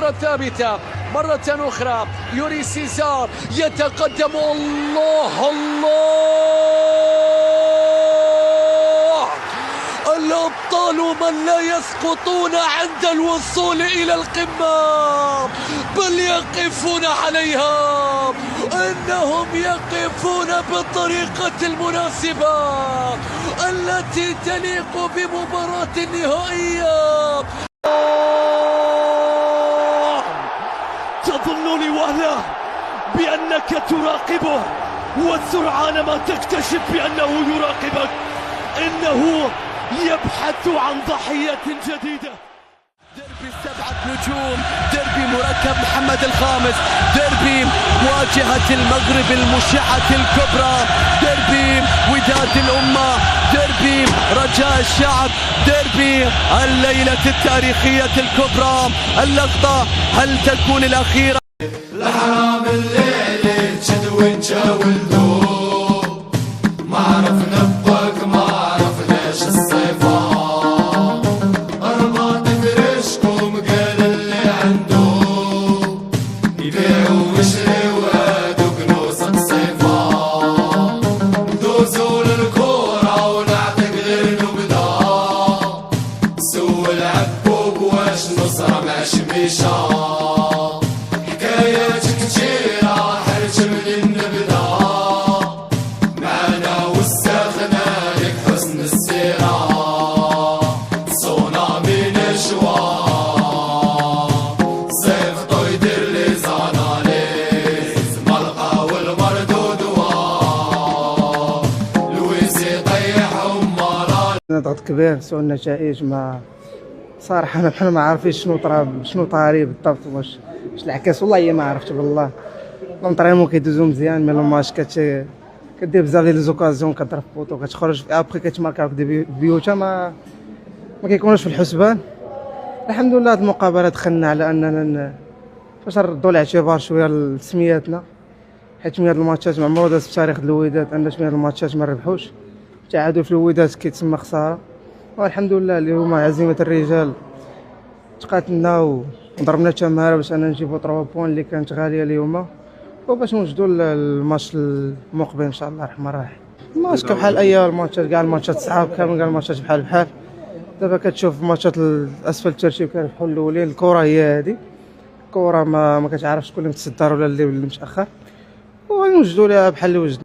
الكرة ثابتة مرة أخرى. يوري سيزار يتقدم. الله الله، الأبطال من لا يسقطون عند الوصول إلى القمة بل يقفون عليها. إنهم يقفون بالطريقة المناسبة التي تليق بمباراة النهائية. تظنني وهلة بأنك تراقبه، وسرعان ما تكتشف بأنه يراقبك. إنه يبحث عن ضحية جديدة. ديربي 7 نجوم، ديربي مركب محمد الخامس، ديربي واجهة المغرب المشعة الكبرى، ديربي وداد الأمة، ديربي رجاء الشعب، ديربي الليلة التاريخية الكبرى. اللقطة هل تكون الأخيرة؟ الحرام الليل تشد ونجاولدو، ما عرفنا بك ما عرفناش الصيفة. أرباط فرشكم قال اللي عنده يبيعوا ويشريوا هادوك نوصة صيفة. ندوزو للكورة ونعطيك غير نبدا، سو العبوب واش نصرة مع شميشة. حكاياتك كتيرة حرج منين نبدا، معانا وسخنا لك حسن السيرة. صونا من الجوا صيفطو يدير لي زاناليز، ملقا والمردود لويس يطيحهم مرال. ضغط كبير سوء النتائج. ما صراحة حنا ما عارفينش شنو طاري بالضبط. واش العكاس والله ما عرفت بالله. لونطريمون كيدوزو مزيان، مي لو ماتش كدير بزاف ديال ليزوكازيون، كضرب بوطو كتخرج ابخي كتماركا دي بيوتا ما كيكونوش في الحسبان. الحمد لله هاد المقابله دخلنا على اننا فاش نردوا الاعتبار شويه لسمياتنا، حيت من هاد الماتشات ما عمرو داز في تاريخ الوداد ان من هاد الماتشات ما ربحوش. التعادل في الوداد كيتسمى خساره، والحمد لله اليوم عزيمه الرجال تقاتلنا وضربنا تماره باش انا نجيبو 3 بوين اللي كانت غاليه اليوم، وباش نوجدوا الماتش المقبل ان شاء الله الرحمن الرحيم. الماتش بحال اي الماتشات، كاع الماتشات صعاب، كامل كاع الماتشات بحال. دابا كتشوف ماتشات اسفل الترتيب كيربحوا الاولين. الكره هي هذه الكره، ما كتعرفش شكون اللي متصدر ولا اللي متاخر، ونوجدوا لها بحال اللي وجدنا.